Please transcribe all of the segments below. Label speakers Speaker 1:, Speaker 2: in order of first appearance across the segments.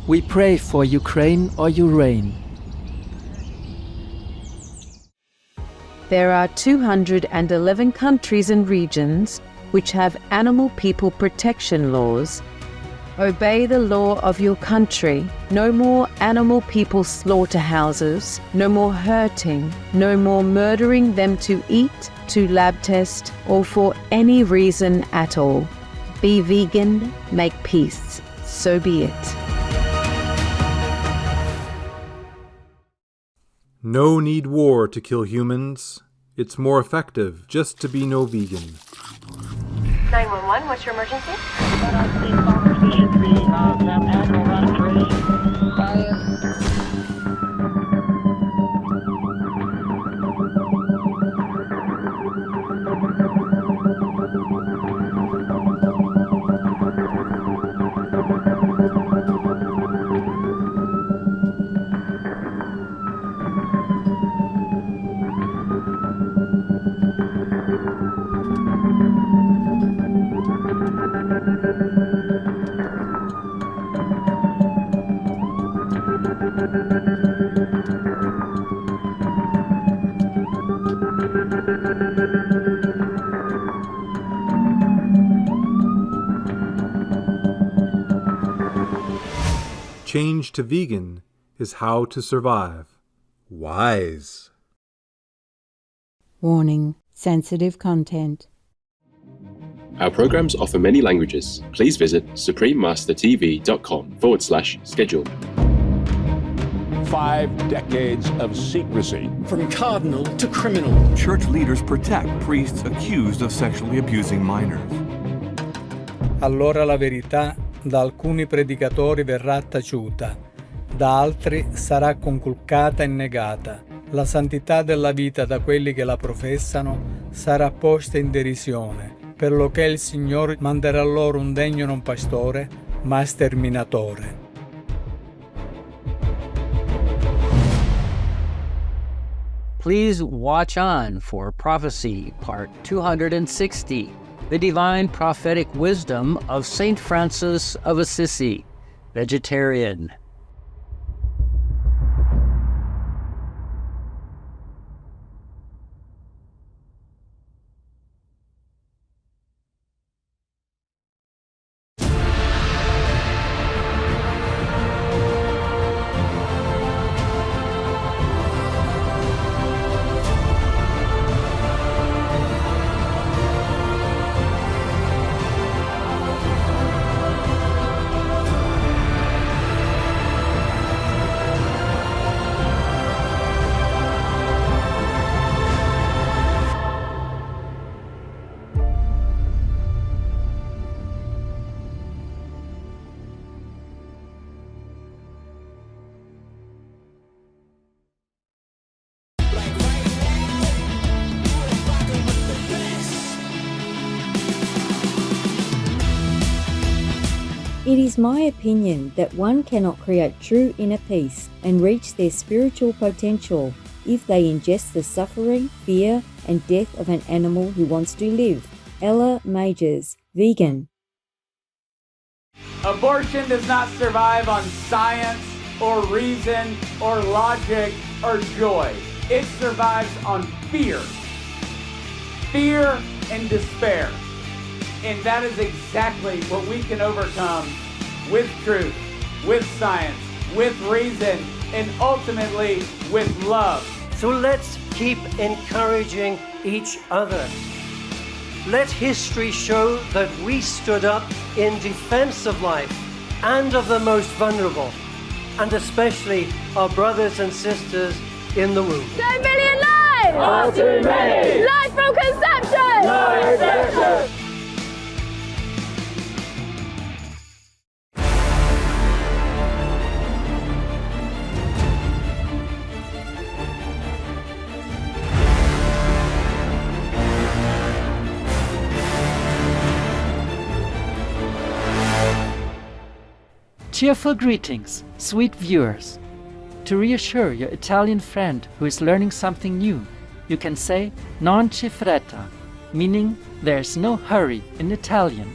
Speaker 1: We pray for Ukraine or Ukraine.
Speaker 2: There are 211 countries and regions which have animal people protection laws. Obey the law of your country. No more animal people slaughterhouses, no more hurting, no more murdering them to eat, to lab test, or for any reason at all. Be vegan, make peace. So be it.
Speaker 3: No need war to kill humans. It's more effective just to be no vegan.
Speaker 4: 911, what's your emergency?
Speaker 3: Change to vegan is how to survive. Wise.
Speaker 5: Warning: sensitive content.
Speaker 6: Our programs offer many languages. Please visit suprememastertv.com/schedule.
Speaker 7: 5 decades of secrecy.
Speaker 8: From cardinal to criminal.
Speaker 9: Church leaders protect priests accused of sexually abusing minors.
Speaker 10: Allora la verità da alcuni predicatori verrà taciuta, da altri sarà conculcata e negata. La santità della vita da quelli che la professano sarà posta in derisione, per lo che il Signore manderà loro un degno non pastore, ma sterminatore.
Speaker 1: Please watch on for Prophecy, Part 260, The Divine Prophetic Wisdom of St. Francis of Assisi, Vegetarian.
Speaker 5: It is my opinion that one cannot create true inner peace and reach their spiritual potential if they ingest the suffering, fear, and death of an animal who wants to live. Ella Majors, vegan.
Speaker 11: Abortion does not survive on science or reason or logic or joy. It survives on fear. Fear and despair. And that is exactly what we can overcome with truth, with science, with reason, and ultimately with love.
Speaker 12: So let's keep encouraging each other. Let history show that we stood up in defense of life and of the most vulnerable, and especially our brothers and sisters in the womb.
Speaker 13: 10 million lives!
Speaker 14: All too many!
Speaker 13: Life from conception!
Speaker 14: No exemption!
Speaker 1: Cheerful greetings, sweet viewers. To reassure your Italian friend who is learning something new, you can say non c'è fretta, meaning there's no hurry in Italian,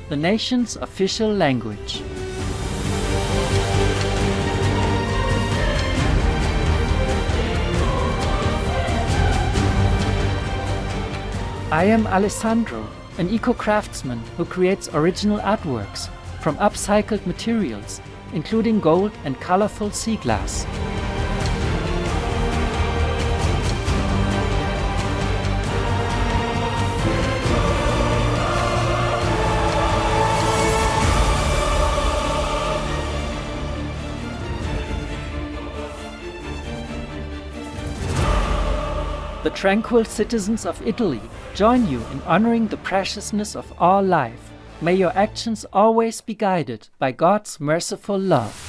Speaker 1: the nation's official language. I am Alessandro, an eco-craftsman who creates original artworks from upcycled materials, including gold and colorful sea glass. The tranquil citizens of Italy join you in honoring the preciousness of all life. May your actions always be guided by God's merciful love.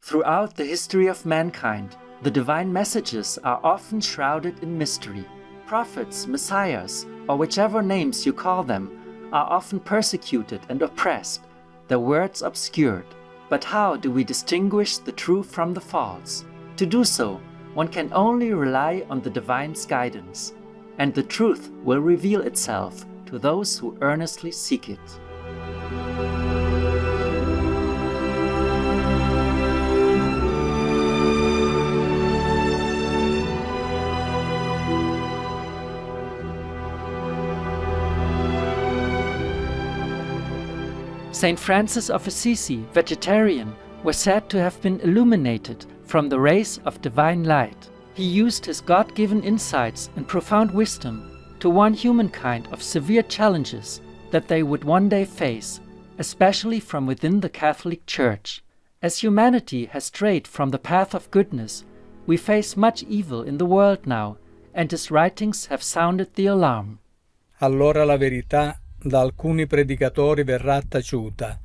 Speaker 1: Throughout the history of mankind, the divine messages are often shrouded in mystery. Prophets, messiahs, or whichever names you call them, are often persecuted and oppressed, their words obscured. But how do we distinguish the true from the false? To do so, one can only rely on the divine's guidance, and the truth will reveal itself to those who earnestly seek it. Saint Francis of Assisi, vegetarian, was said to have been illuminated from the rays of divine light. He used his God-given insights and profound wisdom to warn humankind of severe challenges that they would one day face, especially from within the Catholic Church. As humanity has strayed from the path of goodness, we face much evil in the world now, and his writings have sounded the alarm.
Speaker 10: Allora la verità da alcuni predicatori verrà taciuta,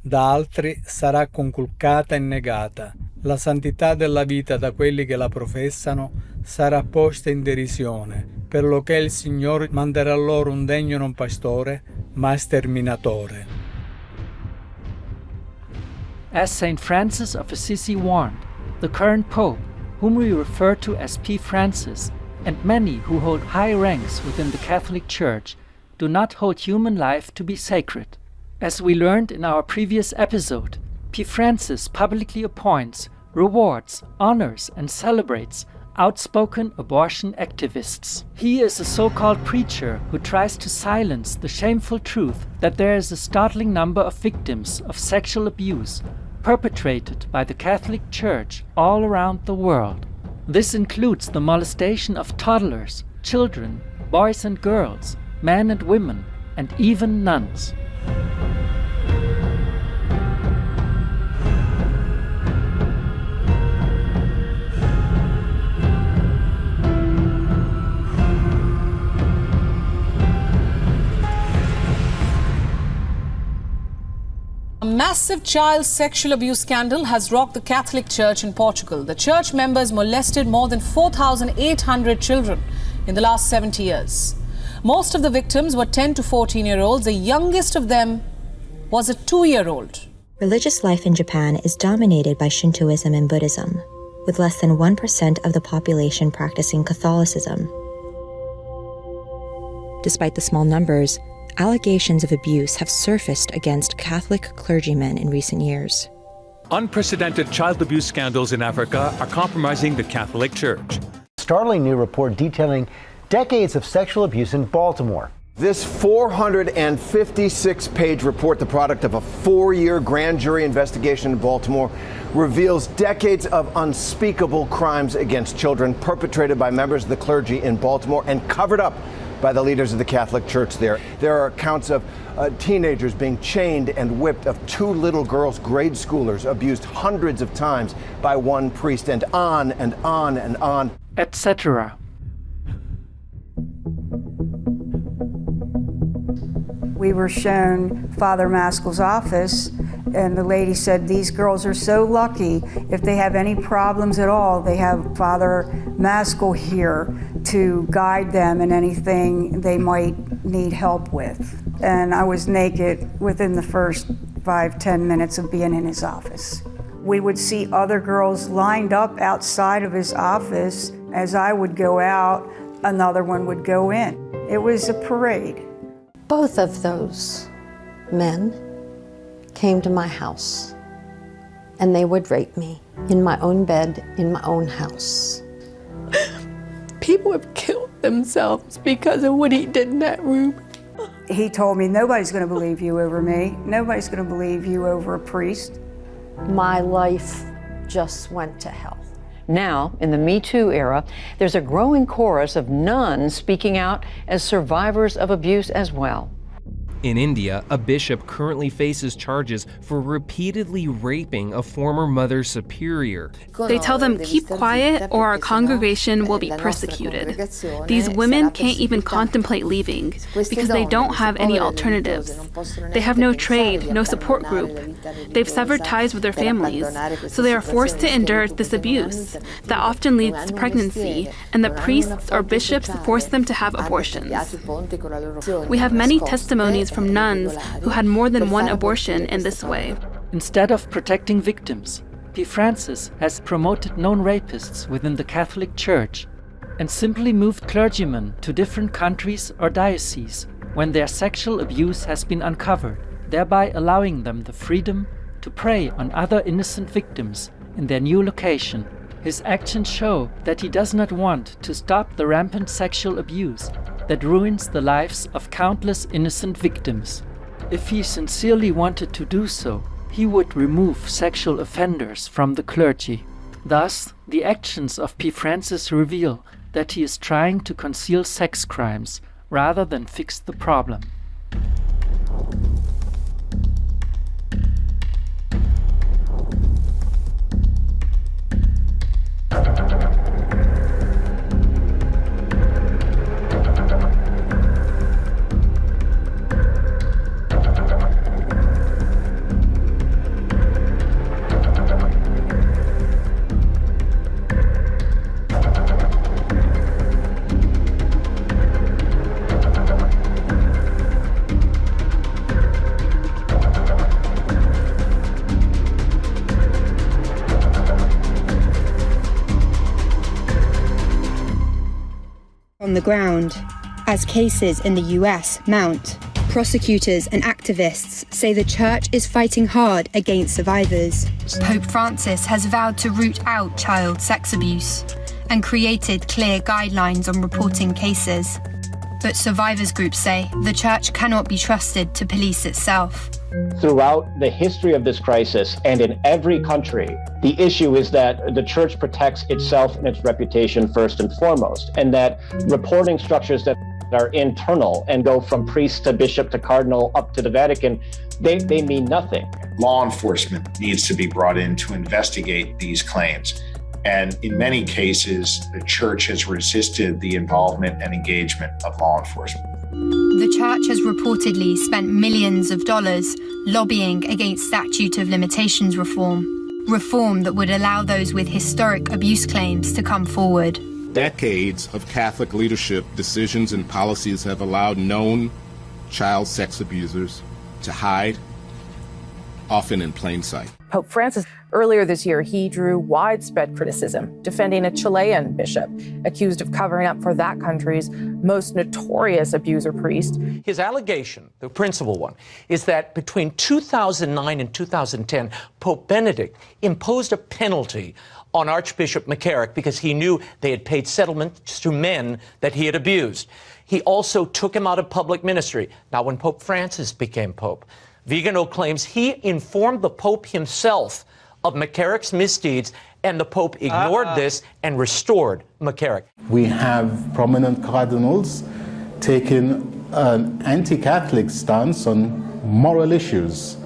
Speaker 10: da altri sarà conculcata e negata. La santità della vita da quelli che la professano sarà posta in derisione, per lo che il Signore manderà loro un degno non pastore, ma sterminatore.
Speaker 1: As Saint Francis of Assisi warned, the current Pope, whom we refer to as P. Francis, and many who hold high ranks within the Catholic Church, do not hold human life to be sacred. As we learned in our previous episode, P. Francis publicly appoints, rewards, honors, and celebrates outspoken abortion activists. He is a so-called preacher who tries to silence the shameful truth that there is a startling number of victims of sexual abuse perpetrated by the Catholic Church all around the world. This includes the molestation of toddlers, children, boys and girls, men and women, and even nuns.
Speaker 15: A massive child sexual abuse scandal has rocked the Catholic Church in Portugal. The church members molested more than 4,800 children in the last 70 years. Most of the victims were 10 to 14-year-olds. The youngest of them was a 2-year-old.
Speaker 16: Religious life in Japan is dominated by Shintoism and Buddhism, with less than 1% of the population practicing Catholicism. Despite the small numbers, allegations of abuse have surfaced against Catholic clergymen in recent years.
Speaker 17: Unprecedented child abuse scandals in Africa are compromising the Catholic Church.
Speaker 18: Startling new report detailing decades of sexual abuse in Baltimore.
Speaker 19: This 456-page report, the product of a 4-year grand jury investigation in Baltimore, reveals decades of unspeakable crimes against children perpetrated by members of the clergy in Baltimore and covered up by the leaders of the Catholic Church there. There are accounts of teenagers being chained and whipped, of 2 little girls, grade schoolers, abused hundreds of times by one priest, and on and on and on,
Speaker 1: etc.
Speaker 20: We were shown Father Maskell's office, and the lady said, these girls are so lucky. If they have any problems at all, they have Father Maskell here to guide them in anything they might need help with. And I was naked within the first 5-10 minutes of being in his office. We would see other girls lined up outside of his office. As I would go out, another one would go in. It was a parade.
Speaker 21: Both of those men came to my house, and they would rape me in my own bed, in my own house.
Speaker 22: People have killed themselves because of what he did in that room.
Speaker 20: He told me, nobody's going to believe you over me. Nobody's going to believe you over a priest.
Speaker 21: My life just went to hell.
Speaker 23: Now, in the Me Too era, there's a growing chorus of nuns speaking out as survivors of abuse as well.
Speaker 24: In India, a bishop currently faces charges for repeatedly raping a former Mother Superior.
Speaker 25: They tell them, keep quiet or our congregation will be persecuted. These women can't even contemplate leaving because they don't have any alternatives. They have no trade, no support group. They've severed ties with their families, so they are forced to endure this abuse that often leads to pregnancy, and the priests or bishops force them to have abortions. We have many testimonies from nuns who had more than one abortion in this way.
Speaker 1: Instead of protecting victims, Pope Francis has promoted known rapists within the Catholic Church and simply moved clergymen to different countries or dioceses when their sexual abuse has been uncovered, thereby allowing them the freedom to prey on other innocent victims in their new location. His actions show that he does not want to stop the rampant sexual abuse that ruins the lives of countless innocent victims. If he sincerely wanted to do so, he would remove sexual offenders from the clergy. Thus, the actions of Pope Francis reveal that he is trying to conceal sex crimes rather than fix the problem.
Speaker 26: On the ground, as cases in the US mount, prosecutors and activists say the church is fighting hard against survivors. Pope Francis has vowed to root out child sex abuse and created clear guidelines on reporting cases. But survivors groups say the church cannot be trusted to police itself.
Speaker 27: Throughout the history of this crisis and in every country, the issue is that the church protects itself and its reputation first and foremost, and that reporting structures that are internal and go from priest to bishop to cardinal up to the Vatican, they mean nothing.
Speaker 28: Law enforcement needs to be brought in to investigate these claims. And in many cases, the church has resisted the involvement and engagement of law enforcement.
Speaker 26: The church has reportedly spent millions of dollars lobbying against statute of limitations reform that would allow those with historic abuse claims to come forward.
Speaker 29: Decades of Catholic leadership decisions and policies have allowed known child sex abusers to hide, often in plain sight.
Speaker 30: Pope Francis, earlier this year, he drew widespread criticism, defending a Chilean bishop accused of covering up for that country's most notorious abuser priest.
Speaker 8: His allegation, the principal one, is that between 2009 and 2010, Pope Benedict imposed a penalty on Archbishop McCarrick because he knew they had paid settlements to men that he had abused. He also took him out of public ministry. Now, when Pope Francis became Pope, Vigano claims he informed the Pope himself of McCarrick's misdeeds, and the Pope ignored this and restored McCarrick.
Speaker 29: We have prominent cardinals taking an anti-Catholic stance on moral issues,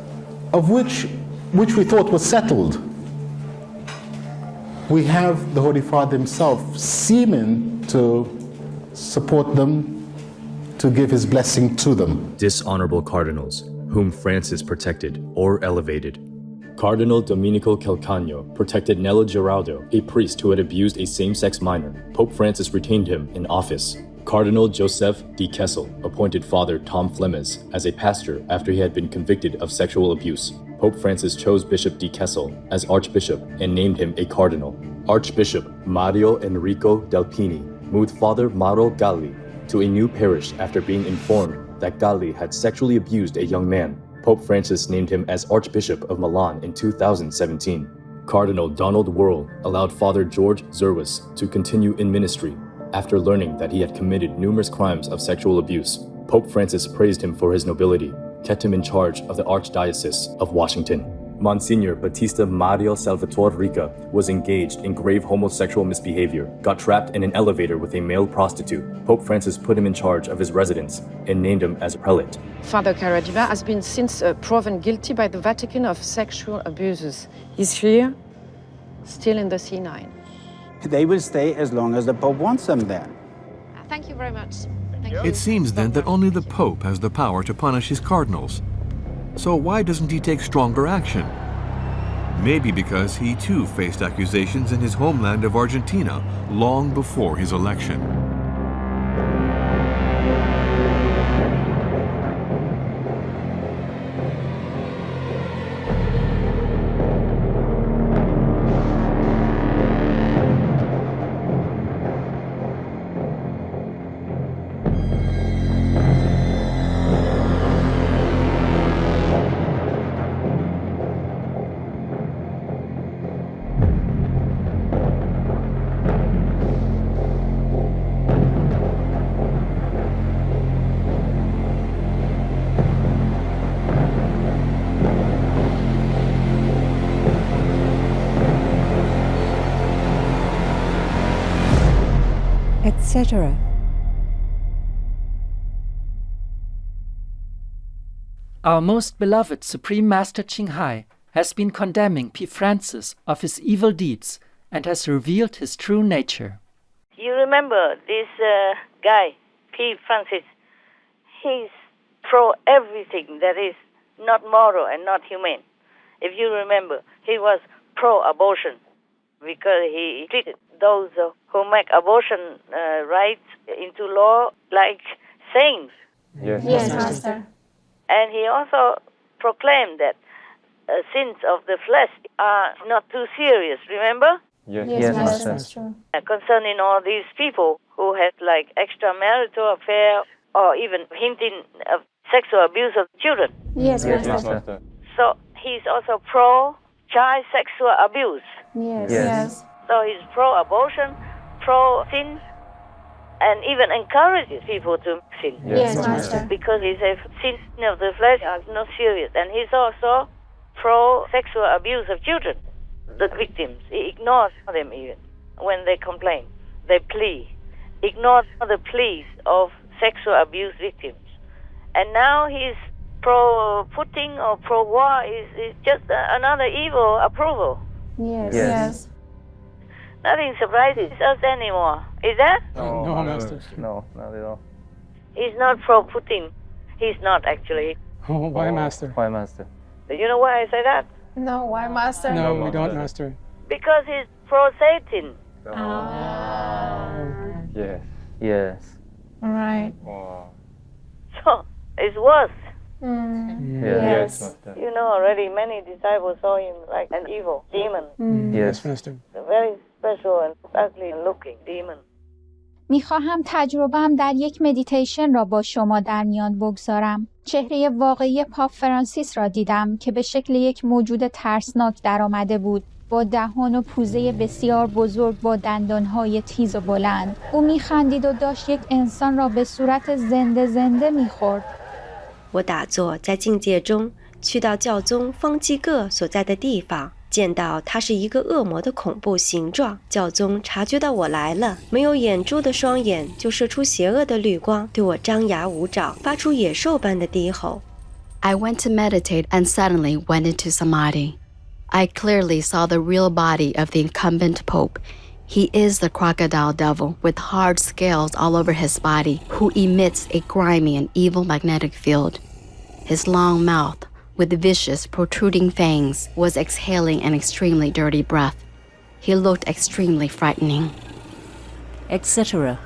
Speaker 29: of which we thought was settled. We have the Holy Father himself seeming to support them, to give his blessing to them.
Speaker 2: Dishonorable cardinals, whom Francis protected or elevated. Cardinal Domenico Calcagno protected Nello Giraldo, a priest who had abused a same-sex minor. Pope Francis retained him in office. Cardinal Joseph de Kessel appointed Father Tom Flemmes as a pastor after he had been convicted of sexual abuse. Pope Francis chose Bishop de Kessel as Archbishop and named him a cardinal. Archbishop Mario Enrico Delpini moved Father Mauro Galli to a new parish after being informed that Galli had sexually abused a young man. Pope Francis named him as Archbishop of Milan in 2017. Cardinal Donald Wuerl allowed Father George Zerwis to continue in ministry after learning that he had committed numerous crimes of sexual abuse. Pope Francis praised him for his nobility, kept him in charge of the Archdiocese of Washington. Monsignor Battista Mario Salvatore Rica was engaged in grave homosexual misbehavior, got trapped in an elevator with a male prostitute. Pope Francis put him in charge of his residence and named him as a prelate.
Speaker 23: Father Caradiva has been since proven guilty by the Vatican of sexual abuses. He's here, still in the C9.
Speaker 3: They will stay as long as the Pope wants them there.
Speaker 23: Thank you very much.
Speaker 4: It seems then that only the Pope has the power to punish his cardinals. So why doesn't he take stronger action? Maybe because he too faced accusations in his homeland of Argentina long before his election.
Speaker 5: etc.
Speaker 1: Our most beloved Supreme Master Qinghai has been condemning P. Francis of his evil deeds and has revealed his true nature.
Speaker 6: You remember this guy, P. Francis, he's pro everything that is not moral and not humane. If you remember, he was pro-abortion because he treated those who make abortion rights into law like saints.
Speaker 5: Yes, Master.
Speaker 6: And he also proclaimed that sins of the flesh are not too serious, remember?
Speaker 5: Yes, Master.
Speaker 6: Concerning all these people who had like extramarital affair or even hinting of sexual abuse of children.
Speaker 5: Yes, Master.
Speaker 6: So he's also pro-child sexual abuse.
Speaker 5: Yes.
Speaker 6: So he's pro-abortion, pro-sin, and even encourages people to sin.
Speaker 5: Yes, Master.
Speaker 6: Because he says sin of the flesh are not serious. And he's also pro-sexual abuse of children, the victims. He ignores them even when they complain. They plea. Ignore the pleas of sexual abuse victims. And now he's pro-Putin or pro-war is just another evil approval.
Speaker 5: Yes.
Speaker 6: Nothing surprises us anymore. Is that?
Speaker 3: No, Master.
Speaker 7: No, not at all.
Speaker 6: He's not pro-Putin. He's not actually.
Speaker 3: Oh, why, Master?
Speaker 7: Why, Master?
Speaker 6: Do you know why I say that?
Speaker 5: No, why, Master?
Speaker 3: No, we don't, Master.
Speaker 6: Because he's pro-Satan.
Speaker 7: Yes.
Speaker 5: Right.
Speaker 6: So, it's worse.
Speaker 5: Yes.
Speaker 7: Master.
Speaker 6: You know already many disciples saw him like an evil demon.
Speaker 3: Yes, Master.
Speaker 6: A very special and ugly looking demon.
Speaker 9: میخواهم تجربه‌ام در یک مدیتیشن را با شما در میان بگذارم. چهره واقعی پاپ فرانسیس را دیدم که به شکل یک موجود ترسناک درآمده بود. با دهان و پوزه بسیار بزرگ با دندانهای تیز و بلند. او میخندید و داشت یک انسان را به صورت زنده میخورد.
Speaker 16: 我打坐在境界中，去到教宗方济各所在的地方，见到它是一个恶魔的恐怖形状，教宗察觉到我来了，没有眼珠的双眼就射出邪恶的绿光，对我张牙舞爪，发出野兽般的低吼。
Speaker 10: I went to meditate and suddenly went into samadhi. I clearly saw the real body of the incumbent pope. He is the crocodile devil with hard scales all over his body, who emits a grimy and evil magnetic field. His long mouth, with vicious, protruding fangs, was exhaling an extremely dirty breath. He looked extremely frightening.
Speaker 11: Etc.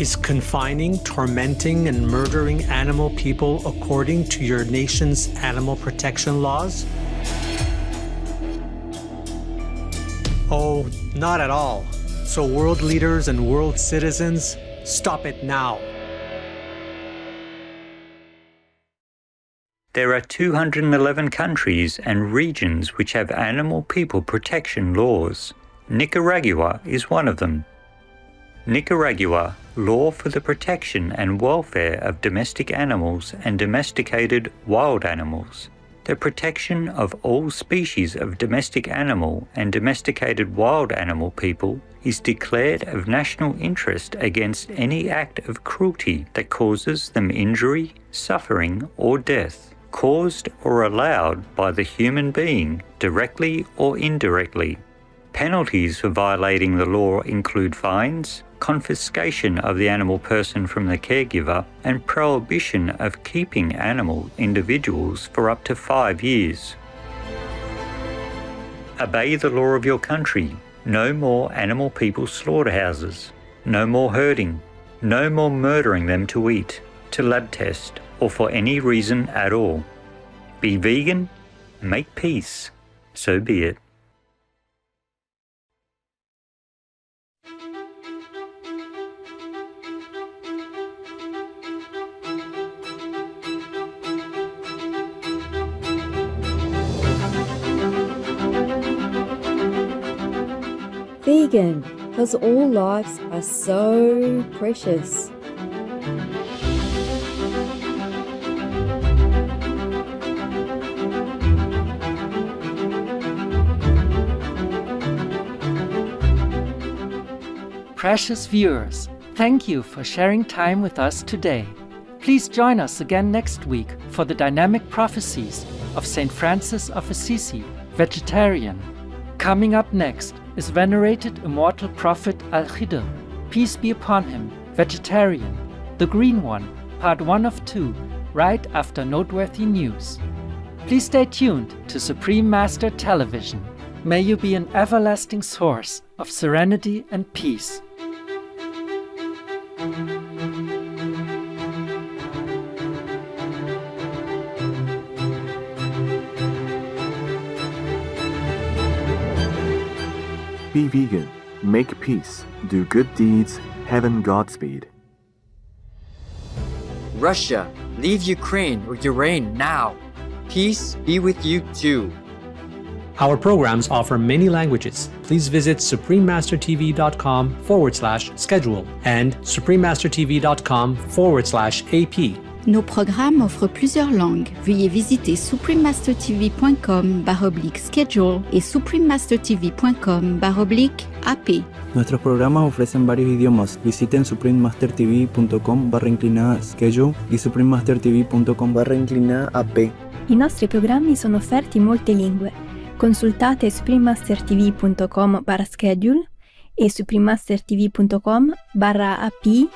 Speaker 12: Is confining, tormenting, and murdering animal people according to your nation's animal protection laws? Oh, not at all. So world leaders and world citizens, stop it now.
Speaker 13: There are 211 countries and regions which have animal people protection laws. Nicaragua is one of them. Nicaragua, law for the protection and welfare of domestic animals and domesticated wild animals. The protection of all species of domestic animal and domesticated wild animal people is declared of national interest against any act of cruelty that causes them injury, suffering, or death, caused or allowed by the human being, directly or indirectly. Penalties for violating the law include fines, confiscation of the animal person from the caregiver, and prohibition of keeping animal individuals for up to 5 years. Obey the law of your country. No more animal people slaughterhouses. No more herding. No more murdering them to eat, to lab test, or for any reason at all. Be vegan, make peace. So be it.
Speaker 14: Vegan, because all lives are so precious.
Speaker 1: Precious viewers, thank you for sharing time with us today. Please join us again next week for the dynamic prophecies of St. Francis of Assisi, vegetarian. Coming up next is venerated immortal prophet Al-Khidr, peace be upon him, vegetarian, the green one, part 1 of 2, right after noteworthy news. Please stay tuned to Supreme Master Television. May you be an everlasting source of serenity and peace.
Speaker 15: Be vegan, make peace, do good deeds, heaven Godspeed.
Speaker 17: Russia, leave Ukraine or your reign now. Peace be with you too.
Speaker 12: Our programs offer many languages. Please visit suprememastertv.com/schedule and suprememastertv.com/AP.
Speaker 18: Nos programmes offrent plusieurs langues. Veuillez visiter suprememastertv.com/schedule et suprememastertv.com/AP.
Speaker 19: Nuestros programas ofrecen varios idiomas. Visiten suprememastertv.com/schedule y suprememastertv.com/AP.
Speaker 22: I nostri programmi sono offerti in molte lingue. Consultate suprememastertv.com/schedule e suprememastertv.com/AP